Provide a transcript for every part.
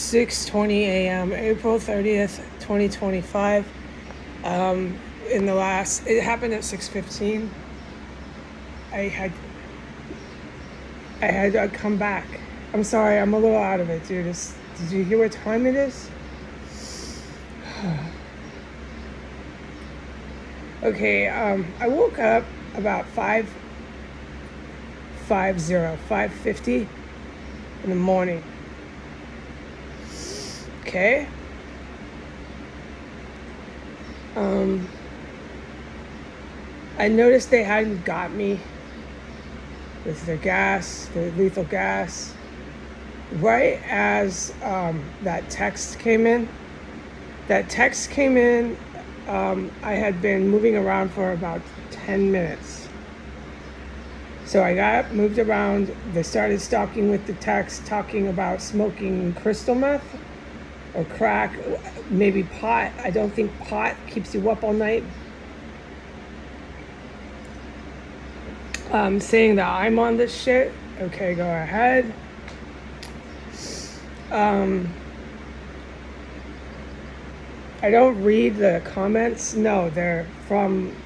6:20 a.m. April 30th, 2025. It happened at 6:15. I had to come back. I'm sorry, I'm a little out of it, dude. Did you hear what time it is? Okay, I woke up about 5:50 in the morning. Okay. I noticed they hadn't got me with their gas, the lethal gas. Right as that text came in, I had been moving around for about 10 minutes. So I got up, moved around. They started stalking with the text, talking about smoking crystal meth or crack, maybe pot. I don't think pot keeps you up all night. Saying that I'm on this shit. Okay, go ahead. I don't read the comments. No, they're from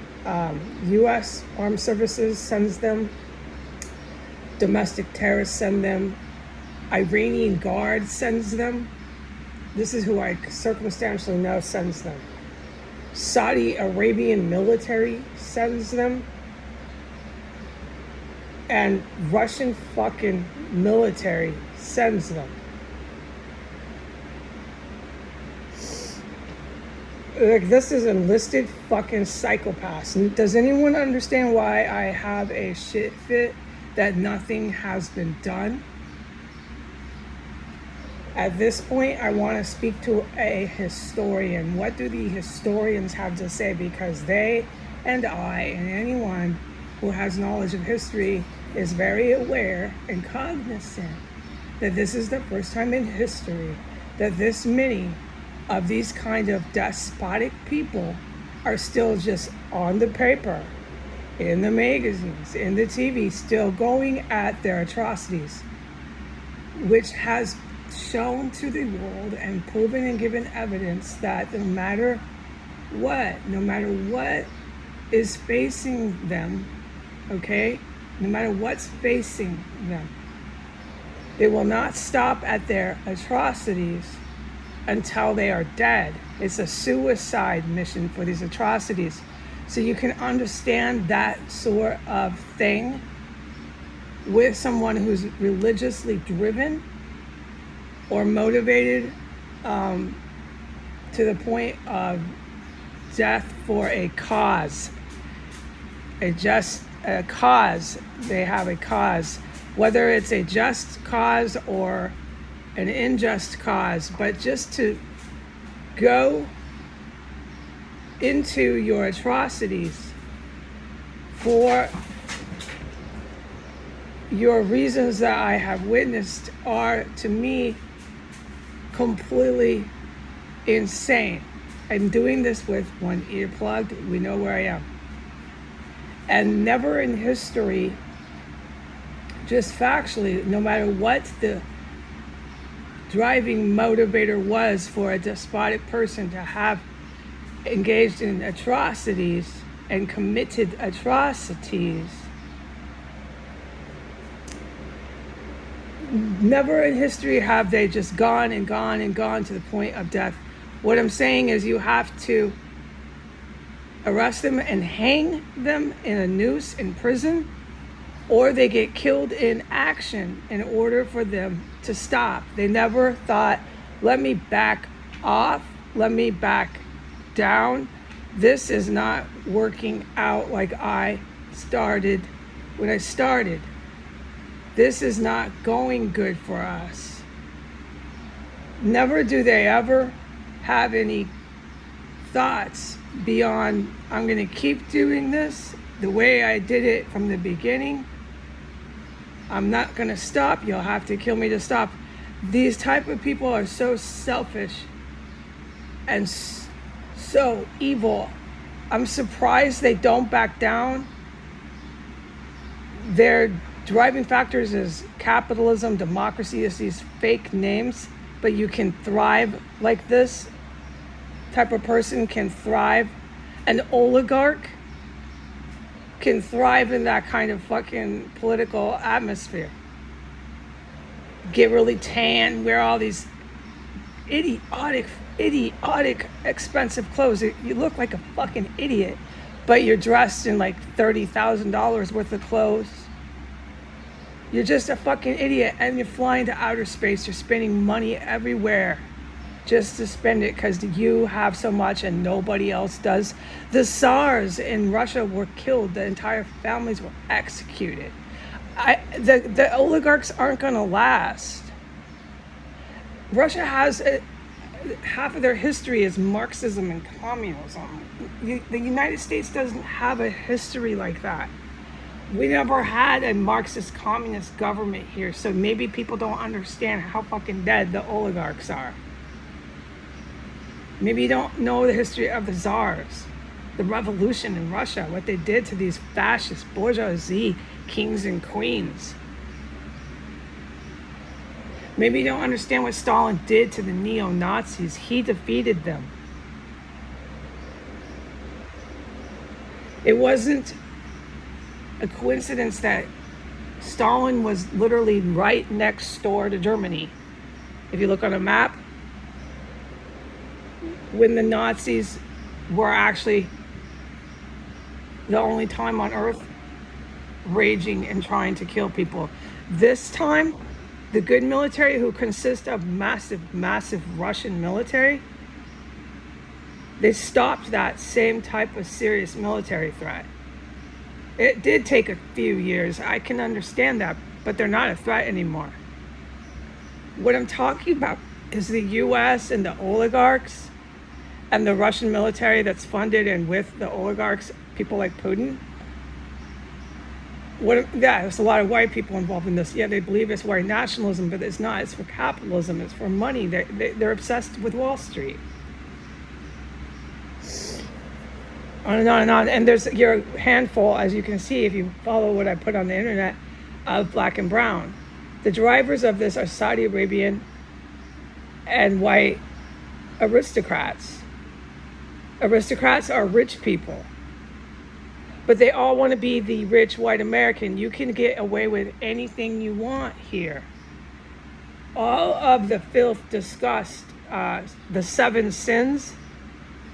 U.S. Armed Services sends them. Domestic terrorists send them. Iranian Guard sends them. This is who I circumstantially know sends them. Saudi Arabian military sends them. And Russian fucking military sends them. Like, this is enlisted fucking psychopaths. Does anyone understand why I have a shit fit that nothing has been done? At this point, I want to speak to a historian. What do the historians have to say? Because they and I and anyone who has knowledge of history is very aware and cognizant that this is the first time in history that this many of these kind of despotic people are still just on the paper, in the magazines, in the TV, still going at their atrocities, which has shown to the world and proven and given evidence that no matter what is facing them, okay, no matter what's facing them, they will not stop at their atrocities until they are dead. It's a suicide mission for these atrocities. So you can understand that sort of thing with someone who's religiously driven or motivated to the point of death for a cause. A cause. They have a cause, whether it's a just cause or an unjust cause, but just to go into your atrocities for your reasons that I have witnessed are, to me, completely insane. I'm doing this with one ear plugged. We know where I am. And never in history, just factually, no matter what the driving motivator was for a despotic person to have engaged in atrocities and committed atrocities, never in history have they just gone and gone and gone to the point of death. What I'm saying is you have to arrest them and hang them in a noose in prison, or they get killed in action in order for them to stop. They never thought, let me back off, let me back down. This is not working out like I started when I started. This is not going good for us. Never do they ever have any thoughts beyond, I'm going to keep doing this the way I did it from the beginning. I'm not going to stop. You'll have to kill me to stop. These type of people are so selfish and so evil. I'm surprised they don't back down. Their driving factors is capitalism, democracy, is these fake names but you can thrive like this type of person can thrive. An oligarch can thrive in that kind of fucking political atmosphere. Get really tan, wear all these idiotic, expensive clothes. You look like a fucking idiot, but you're dressed in like $30,000 worth of clothes. You're just a fucking idiot, and you're flying to outer space. You're spending money everywhere just to spend it because you have so much and nobody else does. The Tsars in Russia were killed. The entire families were executed. The oligarchs aren't going to last. Russia has half of their history is Marxism and communism. The United States doesn't have a history like that. We never had a Marxist communist government here, so maybe people don't understand how fucking dead the oligarchs are. Maybe you don't know the history of the Tsars, the revolution in Russia, what they did to these fascist bourgeoisie kings and queens. Maybe you don't understand what Stalin did to the neo-Nazis. He defeated them. It wasn't a coincidence that Stalin was literally right next door to Germany. If you look on a map, when the Nazis were actually the only time on earth raging and trying to kill people. This time, the good military, who consists of massive Russian military, they stopped that same type of serious military threat. It did take a few years. I can understand that, but they're not a threat anymore. What I'm talking about is the US and the oligarchs and the Russian military that's funded and with the oligarchs, people like Putin. There's a lot of white people involved in this. Yeah, they believe it's white nationalism, but it's not. It's for capitalism. It's for money. They're obsessed with Wall Street. On and on and on. And there's your handful, as you can see, if you follow what I put on the internet, of black and brown. The drivers of this are Saudi Arabian and white aristocrats. Aristocrats are rich people, but they all want to be the rich white American. You can get away with anything you want here. All of the filth, disgust, the 7 sins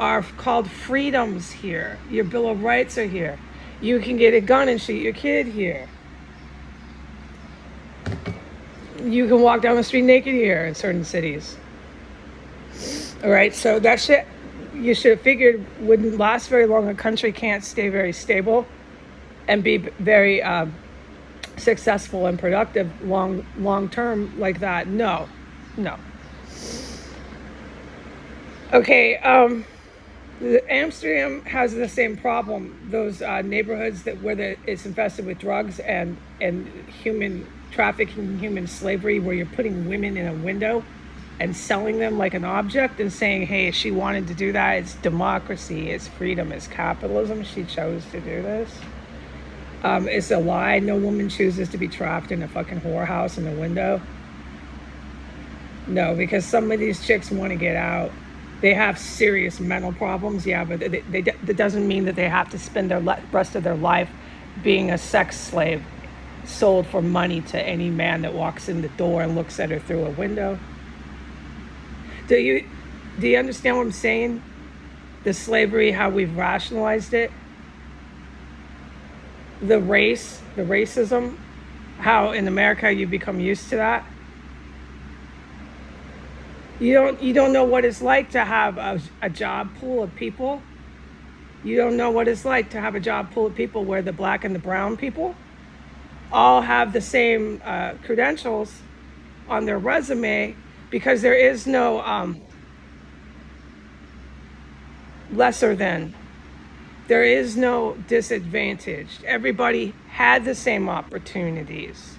are called freedoms here. Your Bill of Rights are here. You can get a gun and shoot your kid here. You can walk down the street naked here in certain cities. All right, so that shit you should have figured wouldn't last very long. A country can't stay very stable and be very successful and productive long term like that. No. Okay, Amsterdam has the same problem. Those neighborhoods where it's infested with drugs and human trafficking, human slavery, where you're putting women in a window and selling them like an object and saying, hey, if she wanted to do that, it's democracy, it's freedom, it's capitalism. She chose to do this. It's a lie. No woman chooses to be trapped in a fucking whorehouse in a window. No, because some of these chicks want to get out. They have serious mental problems, yeah, but that doesn't mean that they have to spend the rest of their life being a sex slave, sold for money to any man that walks in the door and looks at her through a window. Do you understand what I'm saying? The slavery, how we've rationalized it. The racism, how in America you become used to that. You don't know what it's like to have a job pool of people. You don't know what it's like to have a job pool of people where the black and the brown people all have the same credentials on their resume, because there is no lesser than. There is no disadvantaged. Everybody had the same opportunities.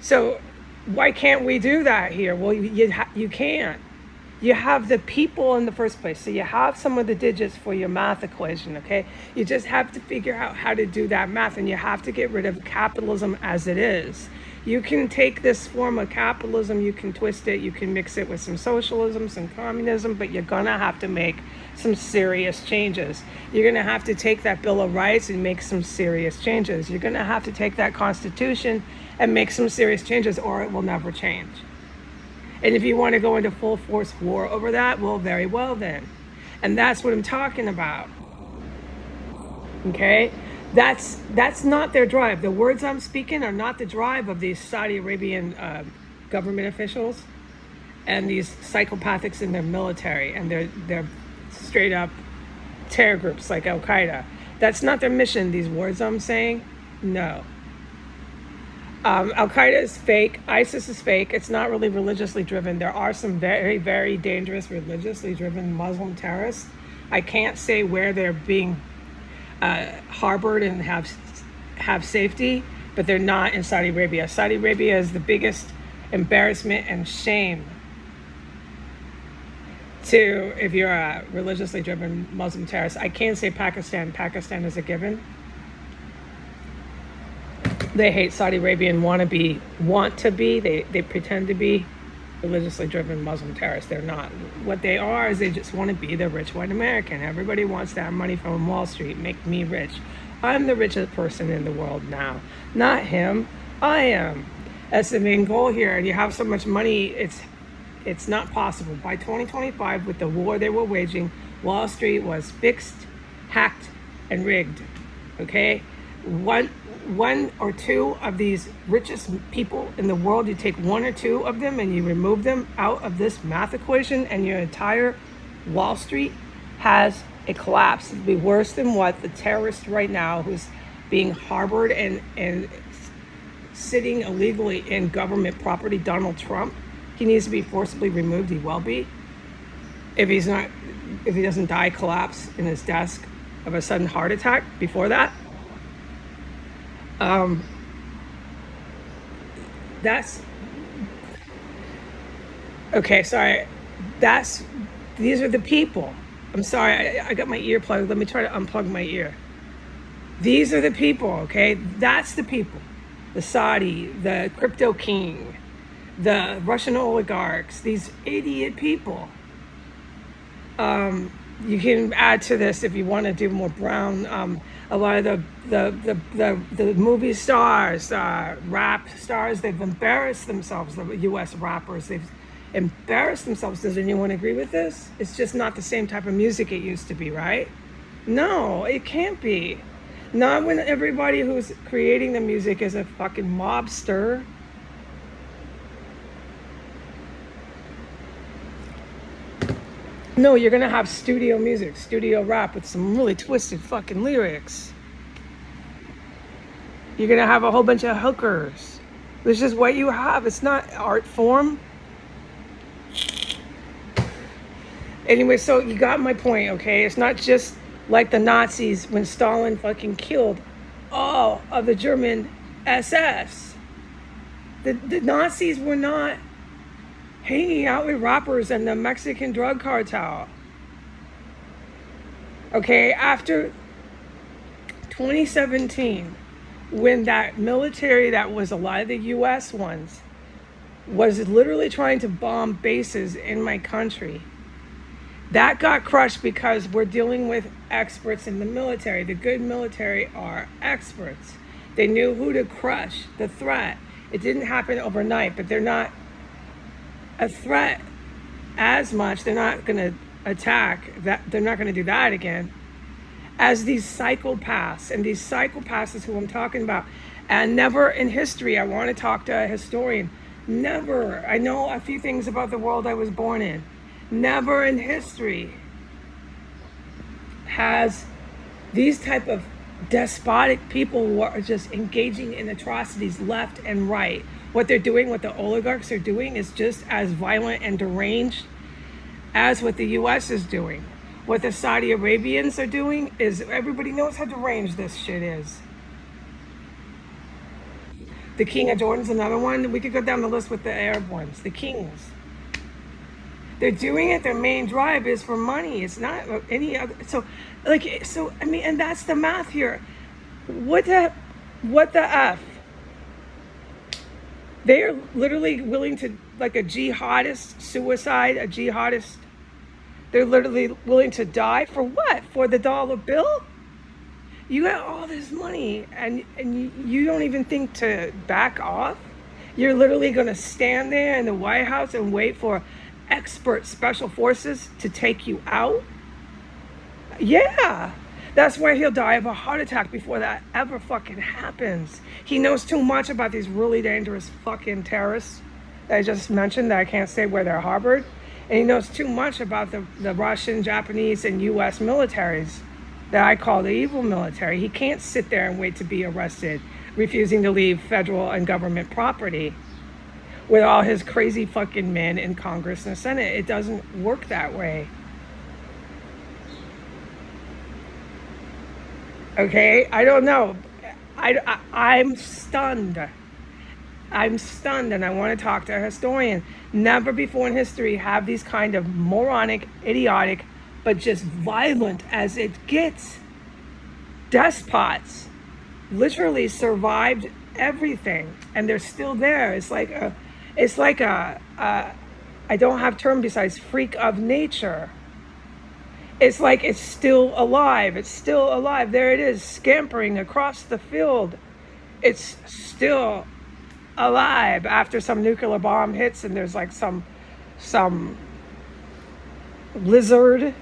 So why can't we do that here? Well, you can't. You have the people in the first place. So you have some of the digits for your math equation, okay? You just have to figure out how to do that math, and you have to get rid of capitalism as it is. You can take this form of capitalism, you can twist it, you can mix it with some socialism, some communism, but you're gonna have to make some serious changes. You're gonna have to take that Bill of Rights and make some serious changes. You're gonna have to take that Constitution and make some serious changes, or it will never change. And if you want to go into full force war over that, well, very well then. And that's what I'm talking about. Okay? That's not their drive. The words I'm speaking are not the drive of these Saudi Arabian government officials and these psychopathics in their military and their straight up terror groups like Al Qaeda. That's not their mission. These words I'm saying, no. Al Qaeda is fake. ISIS is fake. It's not really religiously driven. There are some very, very dangerous religiously driven Muslim terrorists. I can't say where they're being harbored and have safety, but they're not in Saudi Arabia. Saudi Arabia is the biggest embarrassment and shame to if you're a religiously driven Muslim terrorist. I can't say Pakistan. Pakistan is a given. They hate Saudi Arabia and want to be. They pretend to be religiously driven Muslim terrorists. They're not. What they are is they just want to be the rich white American. Everybody wants to have money from Wall Street, make me rich. I'm the richest person in the world now. Not him. I am. That's the main goal here. And you have so much money, it's not possible. By 2025, with the war they were waging, Wall Street was fixed, hacked, and rigged. Okay? One or two of these richest people in the world, you take one or two of them and you remove them out of this math equation, and your entire Wall Street has a collapse. It'd be worse than what the terrorist right now who's being harbored and sitting illegally in government property, Donald Trump. He needs to be forcibly removed. He will be. If he doesn't die, collapse in his desk of a sudden heart attack before that. That's okay. Sorry. These are the people. I'm sorry. I got my ear plugged. Let me try to unplug my ear. These are the people. Okay. That's the people. The Saudi, the crypto king, the Russian oligarchs, these idiot people. You can add to this if you want to do more brown. A lot of the movie stars, rap stars, they've embarrassed themselves. The U.S. rappers, they've embarrassed themselves. Does anyone agree with this? It's just not the same type of music it used to be, right? No, it can't be. Not when everybody who's creating the music is a fucking mobster. No, you're gonna have studio music, studio rap with some really twisted fucking lyrics. You're gonna have a whole bunch of hookers. This is what you have. It's not art form. Anyway, so you got my point, okay? It's not just like the Nazis when Stalin fucking killed all of the German SS. The Nazis were not hanging out with rappers and the Mexican drug cartel. Okay, after 2017, when that military that was a lot of the US ones was literally trying to bomb bases in my country, that got crushed because we're dealing with experts in the military. The good military are experts. They knew who to crush, the threat. It didn't happen overnight, but they're not a threat as much. They're not going to attack that. They're not going to do that again as these psychopaths. And these psychopaths is who I'm talking about. And never in history, I want to talk to a historian. Never. I know a few things about the world I was born in. Never in history has these type of despotic people who are just engaging in atrocities left and right. What they're doing, what the oligarchs are doing, is just as violent and deranged as what the U.S. is doing. What the Saudi Arabians are doing is, everybody knows how deranged this shit is. The King of Jordan's another one. We could go down the list with the Arab ones, the kings. They're doing it. Their main drive is for money. It's not any other. So I mean, and that's the math here. What the F? They are literally willing to, like a jihadist suicide, a jihadist. They're literally willing to die for what? For the dollar bill? You got all this money and you don't even think to back off? You're literally going to stand there in the White House and wait for expert special forces to take you out? Yeah. That's why he'll die of a heart attack before that ever fucking happens. He knows too much about these really dangerous fucking terrorists that I just mentioned that I can't say where they're harbored. And he knows too much about the Russian, Japanese, and US militaries that I call the evil military. He can't sit there and wait to be arrested, refusing to leave federal and government property with all his crazy fucking men in Congress and the Senate. It doesn't work that way. Okay, I don't know. I'm stunned. I'm stunned, and I want to talk to a historian. Never before in history have these kind of moronic, idiotic, but just violent as it gets despots literally survived everything, and they're still there. It's like a I don't have term besides freak of nature. It's like it's still alive. It's still alive. There it is, scampering across the field. It's still alive after some nuclear bomb hits and there's like some lizard,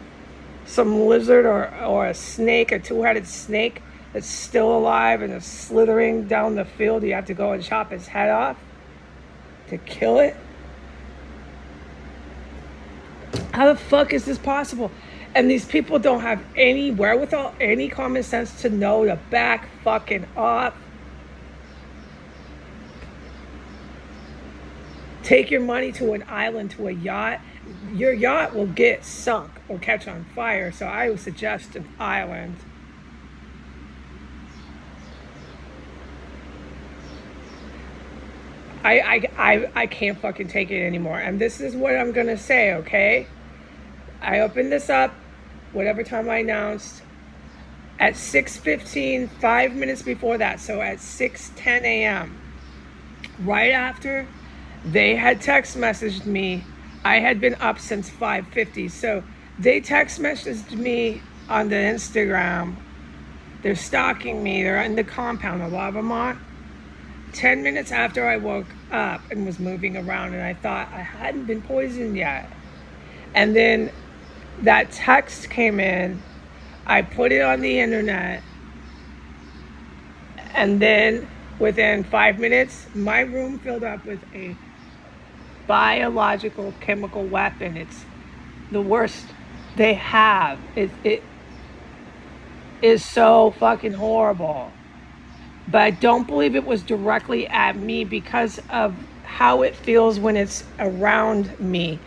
or a snake, a two-headed snake that's still alive and is slithering down the field. You have to go and chop its head off to kill it. How the fuck is this possible? And these people don't have any wherewithal, any common sense to know to back fucking off. Take your money to an island, to a yacht. Your yacht will get sunk or catch on fire. So I would suggest an island. I can't fucking take it anymore. And this is what I'm going to say, okay? I opened this up, whatever time I announced, at 6:15, 5 minutes before that. So at 6:10 a.m., right after they had text messaged me. I had been up since 5:50. So they text messaged me on the Instagram. They're stalking me. They're in the compound. A lot of them are. 10 minutes after I woke up and was moving around, and I thought I hadn't been poisoned yet. And then that text came in. I put it on the internet. And then within 5 minutes, my room filled up with a biological chemical weapon. It's the worst they have. It is so fucking horrible. But I don't believe it was directly at me because of how it feels when it's around me.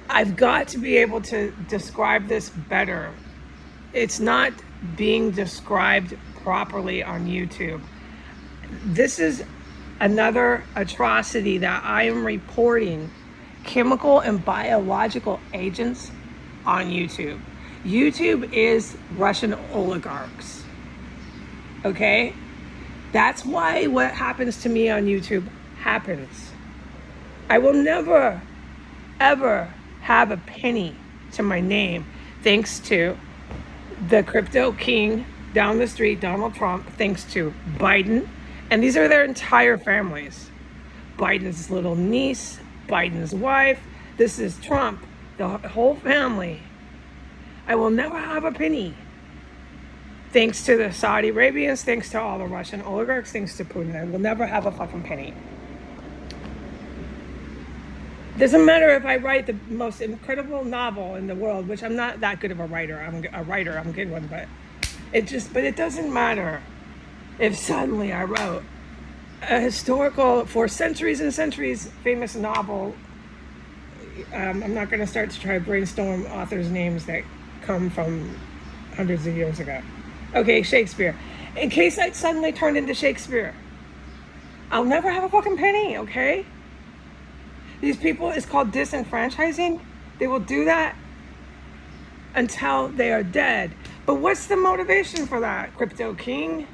I've got to be able to describe this better. It's not being described properly on YouTube. This is another atrocity that I am reporting. Chemical and biological agents on YouTube. YouTube is Russian oligarchs. Okay? That's why what happens to me on YouTube happens. I will never, ever have a penny to my name thanks to the crypto king down the street, Donald Trump, thanks to Biden. And these are their entire families. Biden's little niece, Biden's wife. This is Trump, the whole family. I will never have a penny. Thanks to the Saudi Arabians, thanks to all the Russian oligarchs, thanks to Putin. I will never have a fucking penny. Doesn't matter if I write the most incredible novel in the world, which I'm not that good of a writer. I'm a good one, but it doesn't matter if suddenly I wrote a historical, for centuries and centuries, famous novel. I'm not going to start to try to brainstorm authors' names that come from hundreds of years ago. Okay, Shakespeare. In case I suddenly turned into Shakespeare, I'll never have a fucking penny, okay? These people, it's called disenfranchising. They will do that until they are dead. But what's the motivation for that, Crypto King?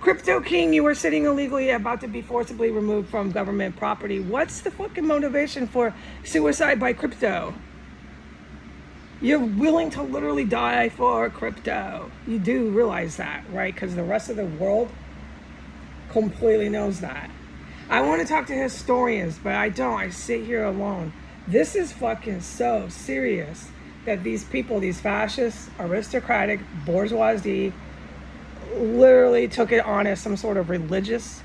Crypto King, you were sitting illegally, about to be forcibly removed from government property. What's the fucking motivation for suicide by crypto? You're willing to literally die for crypto. You do realize that, right? Because the rest of the world completely knows that. I want to talk to historians, but I don't. I sit here alone. This is fucking so serious that these people, these fascists, aristocratic, bourgeoisie, literally took it on as some sort of religious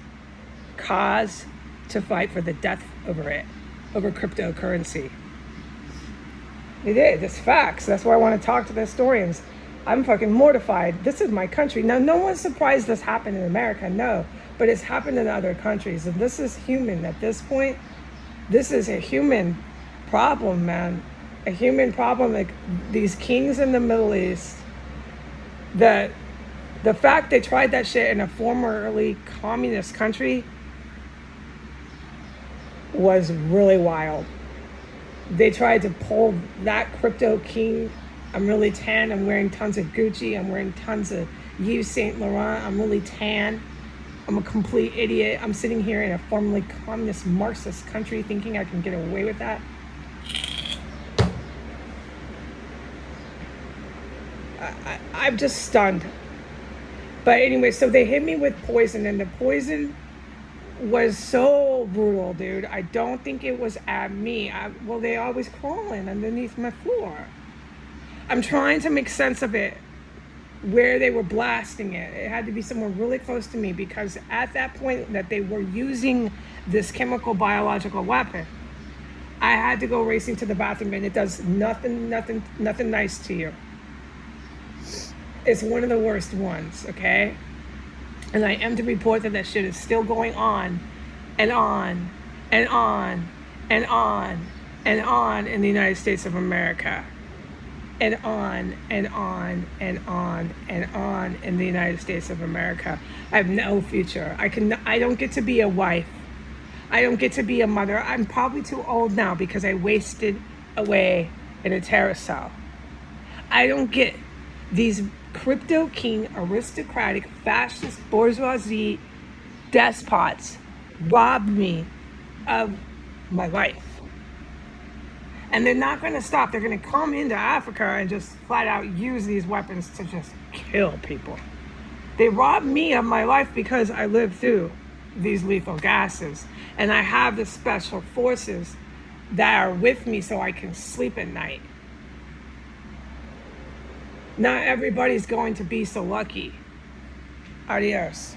cause to fight for the death over it, over cryptocurrency. They did. It's facts. That's why I want to talk to the historians. I'm fucking mortified. This is my country. Now, no one's surprised this happened in America, no. But it's happened in other countries. And this is human at this point. This is a human problem, man. A human problem. Like these kings in the Middle East, the fact they tried that shit in a formerly communist country was really wild. They tried to pull that crypto king. I'm really tan. I'm wearing tons of Gucci. I'm wearing tons of Yves Saint Laurent. I'm really tan. I'm a complete idiot. I'm sitting here in a formerly communist Marxist country thinking I can get away with that. I'm just stunned. But anyway, so they hit me with poison, and the poison was so brutal, dude. I don't think it was at me. Well, they always crawling underneath my floor. I'm trying to make sense of it, where they were blasting it. It had to be somewhere really close to me, because at that point that they were using this chemical biological weapon, I had to go racing to the bathroom, and it does nothing nice to you. It's one of the worst ones, okay? And I am to report that shit is still going on and on and on and on and on in the United States of America. And on and on and on and on in the United States of America. I have no future. I don't get to be a wife. I don't get to be a mother. I'm probably too old now because I wasted away in a terror cell. I don't get these crypto king, aristocratic, fascist, bourgeoisie despots robbed me of my life. And they're not going to stop. They're going to come into Africa and just flat out use these weapons to just kill people. They robbed me of my life because I lived through these lethal gases. And I have the special forces that are with me so I can sleep at night. Not everybody's going to be so lucky. Adios.